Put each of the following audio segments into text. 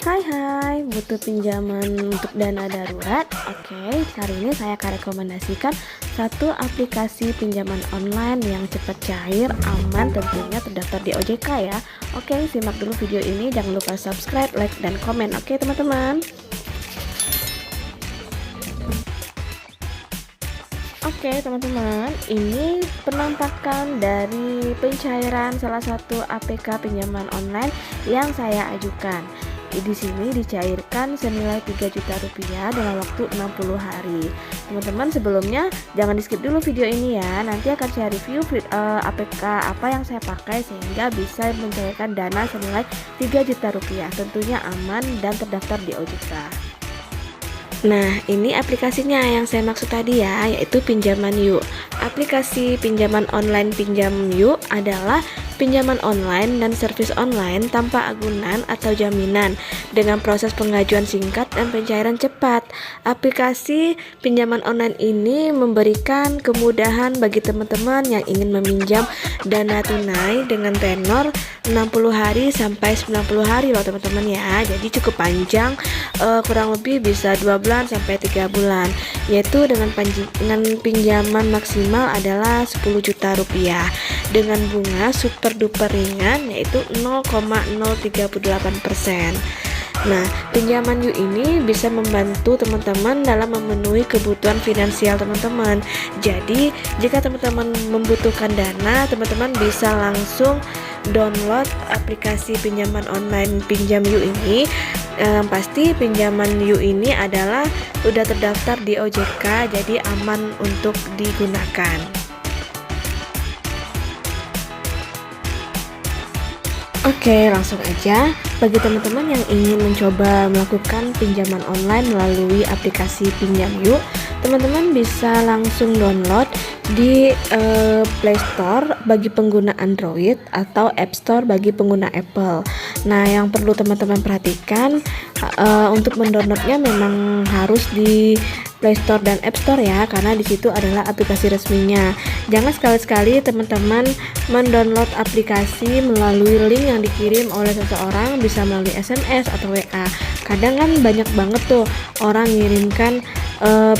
Hai, butuh pinjaman untuk dana darurat? Oke, hari ini saya akan rekomendasikan satu aplikasi pinjaman online yang cepat cair, aman, tentunya terdaftar di OJK ya. Oke, simak dulu video ini, jangan lupa subscribe, like, dan komen. Oke teman-teman. Oke teman-teman, ini penampakan dari pencairan salah satu APK pinjaman online yang saya ajukan. Di sini dicairkan senilai 3 juta rupiah dalam waktu 60 hari. Teman-teman, sebelumnya jangan di skip dulu video ini ya. Nanti akan saya review APK apa yang saya pakai sehingga bisa mencairkan dana senilai 3 juta rupiah. Tentunya aman dan terdaftar di OJK. Nah, ini aplikasinya yang saya maksud tadi ya, yaitu Pinjaman Yuk. Aplikasi pinjaman online Pinjam Yuk adalah pinjaman online dan servis online tanpa agunan atau jaminan dengan proses pengajuan singkat dan pencairan cepat. Aplikasi pinjaman online ini memberikan kemudahan bagi teman-teman yang ingin meminjam dana tunai dengan tenor 60 hari sampai 90 hari loh teman-teman ya. Jadi cukup panjang, kurang lebih bisa 2 bulan sampai 3 bulan, yaitu dengan pinjaman maksimal adalah 10 juta rupiah dengan bunga super duper ringan yaitu 0,038%. Nah, pinjaman Yuk ini bisa membantu teman-teman dalam memenuhi kebutuhan finansial teman-teman. Jadi, jika teman-teman membutuhkan dana, teman-teman bisa langsung download aplikasi pinjaman online Pinjam Yuk ini. Pasti pinjaman Yuk ini adalah sudah terdaftar di OJK, jadi aman untuk digunakan. Oke, langsung aja. Bagi teman-teman yang ingin mencoba melakukan pinjaman online melalui aplikasi Pinjam Yuk, teman-teman bisa langsung download di Play Store bagi pengguna Android atau App Store bagi pengguna Apple. Nah, yang perlu teman-teman perhatikan untuk mendownloadnya memang harus di Play Store dan App Store ya, karena di situ adalah aplikasi resminya. Jangan sekali-sekali teman-teman mendownload aplikasi melalui link yang dikirim oleh seseorang, bisa melalui SMS atau WA. Kadang kan banyak banget tuh orang mengirimkan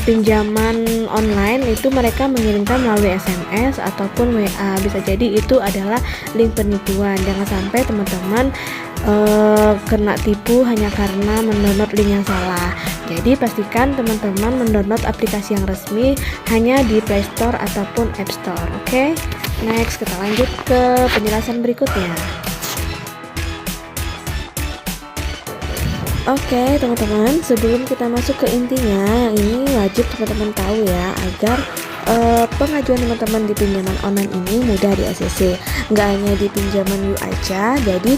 pinjaman online, itu mereka mengirimkan melalui SMS ataupun WA. Bisa jadi itu adalah link penipuan. Jangan sampai teman-teman kena tipu hanya karena mendownload link yang salah. Jadi pastikan teman-teman mendownload aplikasi yang resmi hanya di Play Store ataupun App Store. Oke, next kita lanjut ke penjelasan berikutnya. Oke teman-teman, sebelum kita masuk ke intinya, ini wajib teman-teman tahu ya, agar pengajuan teman-teman di pinjaman online ini mudah di ACC. Nggak hanya di Pinjaman Yuk aja, jadi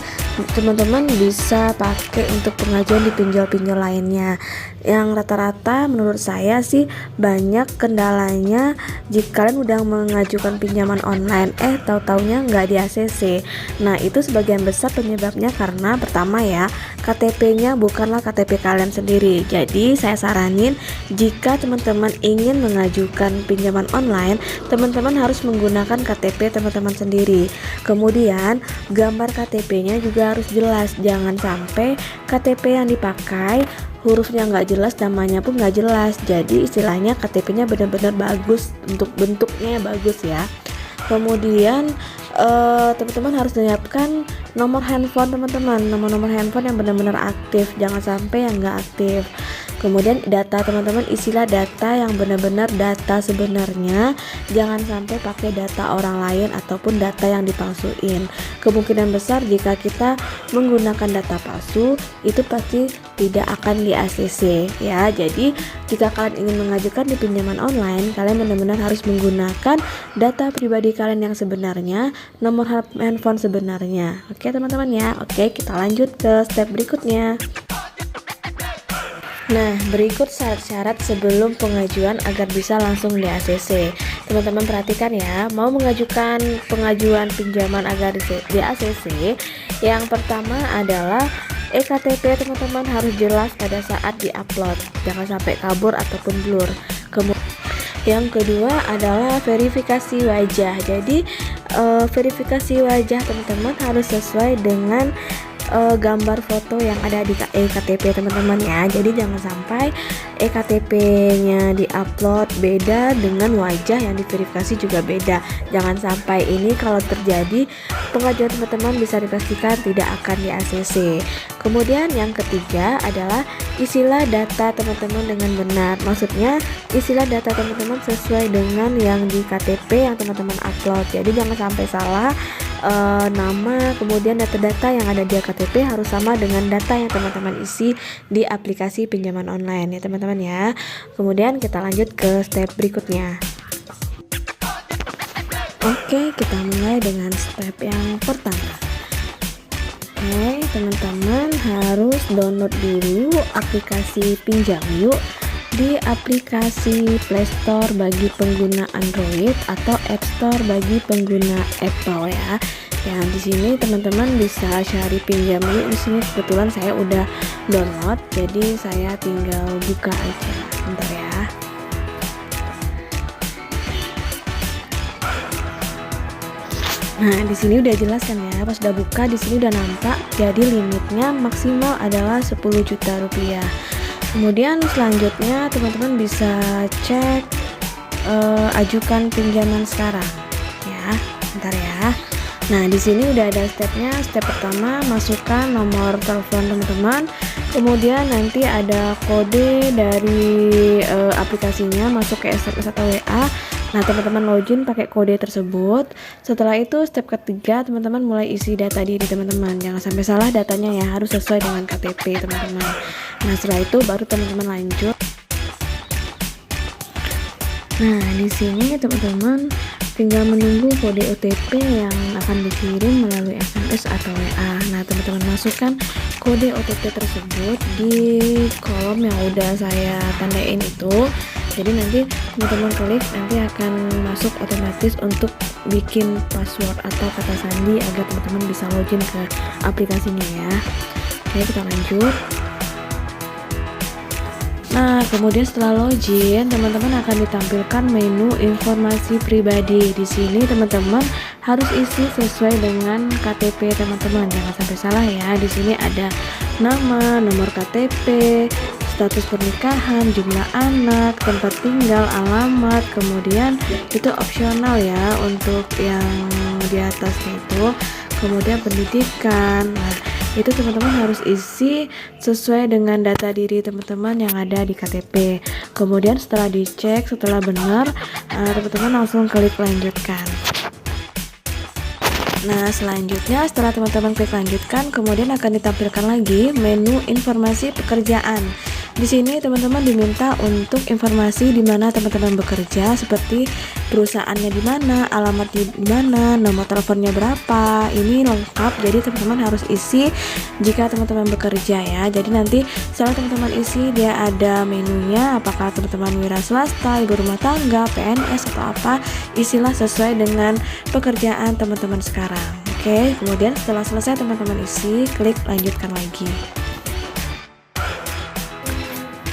teman-teman bisa pakai untuk pengajuan di pinjol-pinjol lainnya. Yang rata-rata menurut saya sih banyak kendalanya jika kalian udah mengajukan pinjaman online, tahu-taunya nggak di ACC. Nah, itu sebagian besar penyebabnya karena pertama ya, KTP-nya bukanlah KTP kalian sendiri. Jadi saya saranin jika teman-teman ingin mengajukan pinjaman online, teman-teman harus menggunakan KTP teman-teman sendiri. Kemudian gambar KTP-nya juga harus jelas. Jangan sampai KTP yang dipakai hurufnya nggak jelas, namanya pun nggak jelas. Jadi istilahnya KTP-nya benar-benar bagus, untuk bentuknya bagus ya. Kemudian teman-teman harus menyiapkan nomor handphone teman-teman, nomor handphone yang benar-benar aktif, jangan sampai yang nggak aktif. Kemudian data teman-teman, isilah data yang benar-benar data sebenarnya, jangan sampai pakai data orang lain ataupun data yang dipalsuin. Kemungkinan besar jika kita menggunakan data palsu, itu pasti tidak akan di ACC ya. Jadi jika kalian ingin mengajukan di pinjaman online, kalian benar-benar harus menggunakan data pribadi kalian yang sebenarnya, nomor handphone sebenarnya. Oke teman-teman ya. Oke, kita lanjut ke step berikutnya. Nah, berikut syarat-syarat sebelum pengajuan agar bisa langsung di ACC. Teman-teman perhatikan ya, mau mengajukan pengajuan pinjaman agar di ACC, yang pertama adalah eKTP teman-teman harus jelas pada saat diupload, jangan sampai kabur ataupun blur. Yang kedua adalah verifikasi wajah. Jadi verifikasi wajah teman-teman harus sesuai dengan gambar foto yang ada di eKTP teman-teman ya. Jadi jangan sampai eKTP-nya diupload beda dengan wajah yang diverifikasi juga beda. Jangan sampai ini kalau terjadi pengajuan teman-teman bisa dipastikan tidak akan di ACC. Kemudian yang ketiga adalah isilah data teman-teman dengan benar. Maksudnya isilah data teman-teman sesuai dengan yang di KTP yang teman-teman upload. Jadi jangan sampai salah nama, kemudian data-data yang ada di KTP harus sama dengan data yang teman-teman isi di aplikasi pinjaman online ya teman-teman ya. Kemudian kita lanjut ke step berikutnya. Oke, kita mulai dengan step yang pertama. Oke, teman-teman harus download dulu aplikasi Pinjam Yuk di aplikasi Play Store bagi pengguna Android atau App Store bagi pengguna Apple ya. Ya, di sini teman-teman bisa cari Pinjam Yuk. Di sini kebetulan saya udah download, jadi saya tinggal buka aja. Bentar ya. Nah, di sini udah jelas kan ya, pas udah buka di sini udah nampak. Jadi limitnya maksimal adalah 10 juta rupiah. Kemudian selanjutnya teman-teman bisa cek ajukan pinjaman sekarang ya. Bentar ya. Nah, di sini udah ada stepnya. Step pertama, masukkan nomor telepon teman-teman. Kemudian nanti ada kode dari aplikasinya masuk ke SMS atau WA. Nah, teman-teman login pakai kode tersebut. Setelah itu step ketiga, teman-teman mulai isi data diri teman-teman. Jangan sampai salah datanya ya, harus sesuai dengan KTP teman-teman. Nah, setelah itu baru teman-teman lanjut. Nah, di sini teman-teman tinggal menunggu kode OTP yang akan dikirim melalui SMS atau WA. Nah, teman-teman masukkan kode OTP tersebut di kolom yang udah saya tandain itu. Jadi nanti teman-teman klik, nanti akan masuk otomatis untuk bikin password atau kata sandi agar teman-teman bisa login ke aplikasinya ya. Oke, kita lanjut. Nah, kemudian setelah login, teman-teman akan ditampilkan menu informasi pribadi. Di sini teman-teman harus isi sesuai dengan KTP teman-teman. Jangan sampai salah ya. Di sini ada nama, nomor KTP, status pernikahan, jumlah anak, tempat tinggal, alamat, kemudian itu opsional ya untuk yang di atasnya itu. Kemudian pendidikan. Nah, itu teman-teman harus isi sesuai dengan data diri teman-teman yang ada di KTP. Kemudian setelah dicek, setelah benar, teman-teman langsung klik lanjutkan. Nah, selanjutnya setelah teman-teman klik lanjutkan, kemudian akan ditampilkan lagi menu informasi pekerjaan. Di sini teman-teman diminta untuk informasi di mana teman-teman bekerja, seperti perusahaannya di mana, alamat di mana, nomor teleponnya berapa. Ini lengkap, jadi teman-teman harus isi jika teman-teman bekerja ya. Jadi nanti setelah teman-teman isi, dia ada menunya, apakah teman-teman wira swasta, ibu rumah tangga, PNS atau apa. Isilah sesuai dengan pekerjaan teman-teman sekarang. Oke, kemudian setelah selesai teman-teman isi, klik lanjutkan lagi.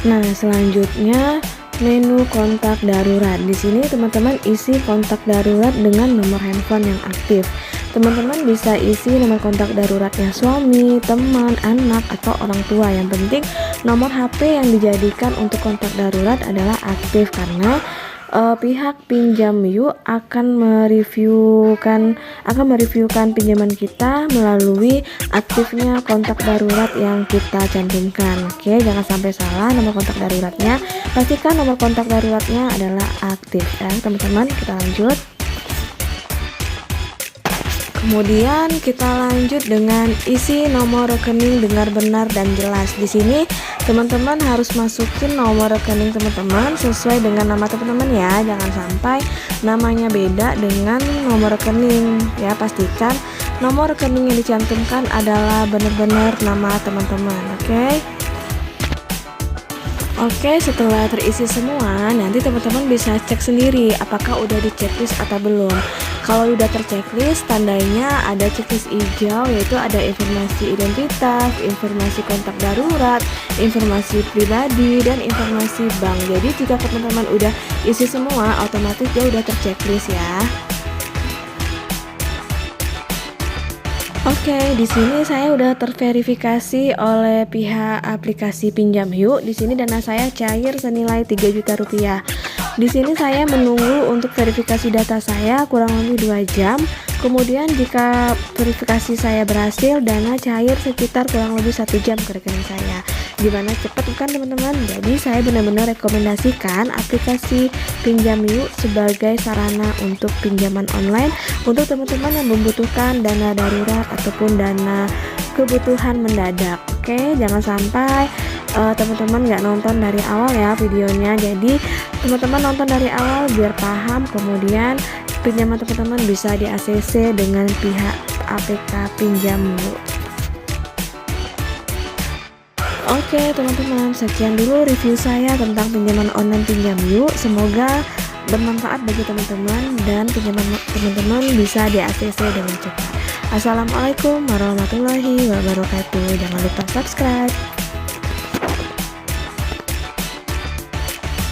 Nah, selanjutnya menu kontak darurat. Di sini teman-teman isi kontak darurat dengan nomor handphone yang aktif. Teman-teman bisa isi nomor kontak daruratnya suami, teman, anak, atau orang tua. Yang penting nomor HP yang dijadikan untuk kontak darurat adalah aktif, karena pihak Pinjam Yuk akan mereviewkan pinjaman kita melalui aktifnya kontak darurat yang kita cantumkan. Oke, jangan sampai salah nomor kontak daruratnya. Pastikan nomor kontak daruratnya adalah aktif ya, teman-teman. Kita lanjut. Kemudian kita lanjut dengan isi nomor rekening dengan benar dan jelas. Di sini teman-teman harus masukin nomor rekening teman-teman sesuai dengan nama teman-teman ya. Jangan sampai namanya beda dengan nomor rekening ya. Pastikan nomor rekening yang dicantumkan adalah benar-benar nama teman-teman. Oke, setelah terisi semua, nanti teman-teman bisa cek sendiri apakah udah di checklist atau belum. Kalau udah terchecklist, tandanya ada checklist hijau, yaitu ada informasi identitas, informasi kontak darurat, informasi pribadi, dan informasi bank. Jadi jika teman-teman udah isi semua, otomatis dia udah terchecklist ya. Oke, di sini saya udah terverifikasi oleh pihak aplikasi Pinjam Yuk. Di sini dana saya cair senilai 3 juta rupiah. Di sini saya menunggu untuk verifikasi data saya kurang lebih 2 jam. Kemudian jika verifikasi saya berhasil, dana cair sekitar kurang lebih 1 jam ke rekening saya. Gimana, cepat bukan teman-teman? Jadi saya benar-benar rekomendasikan aplikasi Pinjam Yuk sebagai sarana untuk pinjaman online untuk teman-teman yang membutuhkan dana darurat ataupun dana kebutuhan mendadak. Oke, jangan sampai teman-teman nggak nonton dari awal ya videonya. Jadi teman-teman nonton dari awal biar paham, kemudian pinjaman teman-teman bisa di ACC dengan pihak APK Pinjam Yuk. Oke teman-teman, sekian dulu review saya tentang pinjaman online Pinjam Yuk. Semoga bermanfaat bagi teman-teman dan pinjaman teman-teman bisa di ACC dengan cepat. Assalamualaikum warahmatullahi wabarakatuh. Jangan lupa subscribe.